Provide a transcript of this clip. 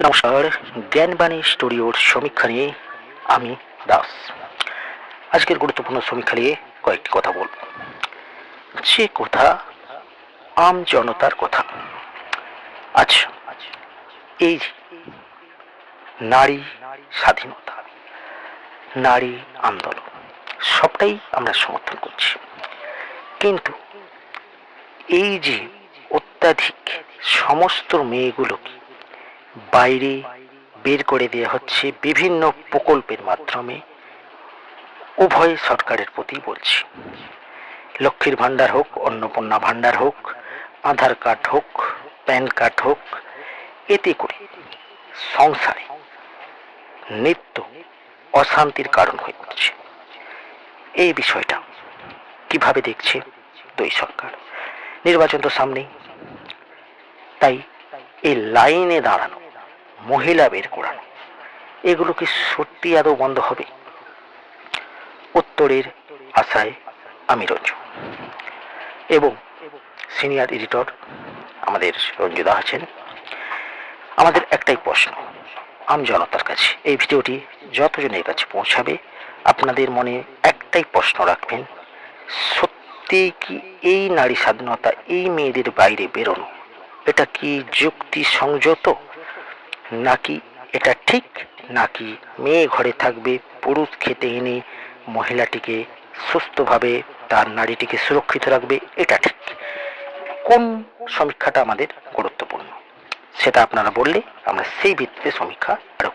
নমস্কার, জ্ঞানবাণী স্টুডিওর সমীক্ষা নিয়ে আমি দাস। আজকের গুরুত্বপূর্ণ সমীক্ষা নিয়ে কয়েকটি কথা বলব। যে কথা আম জনতার কথা। আচ্ছা, এই নারী স্বাধীনতা, নারী আন্দোলন সবটাই আমরা সমর্থন করছি, কিন্তু এই যে অত্যাধিক সমস্ত মেয়েগুলোকে বাইরে বের করে দেওয়া হচ্ছে বিভিন্ন প্রকল্পের মাধ্যমে, উভয় সরকারের প্রতি বলছি। লক্ষ্মীর ভাণ্ডার হোক, অন্নপূর্ণা ভাণ্ডার হোক, আধার কার্ড হোক, প্যান কার্ড হোক, এতে করে সংসারে নিত্য অশান্তির কারণ হয়ে উঠছে। এই বিষয়টা কিভাবে দেখছে দুই সরকার? নির্বাচন তো সামনেই, তাই এই লাইনে দাঁড়ানো, মহিলা বের করানো, এগুলো কি সত্যি আদৌ বন্ধ হবে? উত্তরের আশায় আমি রঞ্জু এবং সিনিয়র এডিটর আমাদের রঞ্জুদা আছেন। আমাদের একটাই প্রশ্ন আম জনতার কাছে, এই ভিডিওটি যতজনের কাছে পৌঁছাবে আপনাদের মনে একটাই প্রশ্ন রাখবেন, সত্যি কি এই নারী স্বাধীনতা, এই মেয়েদের বাইরে বেরোনো, এটা কি যুক্তি সংযত, নাকি এটা ঠিক, নাকি মেয়ে ঘরে থাকবে, পুরুষ খেতে এনে মহিলাটিকে সুস্থভাবে তার নারীটিকে সুরক্ষিত রাখবে, এটা ঠিক? কোন সমীক্ষাটা আমাদের গুরুত্বপূর্ণ সেটা আপনারা বললে আমরা সেই ভিত্তিতে সমীক্ষা আরো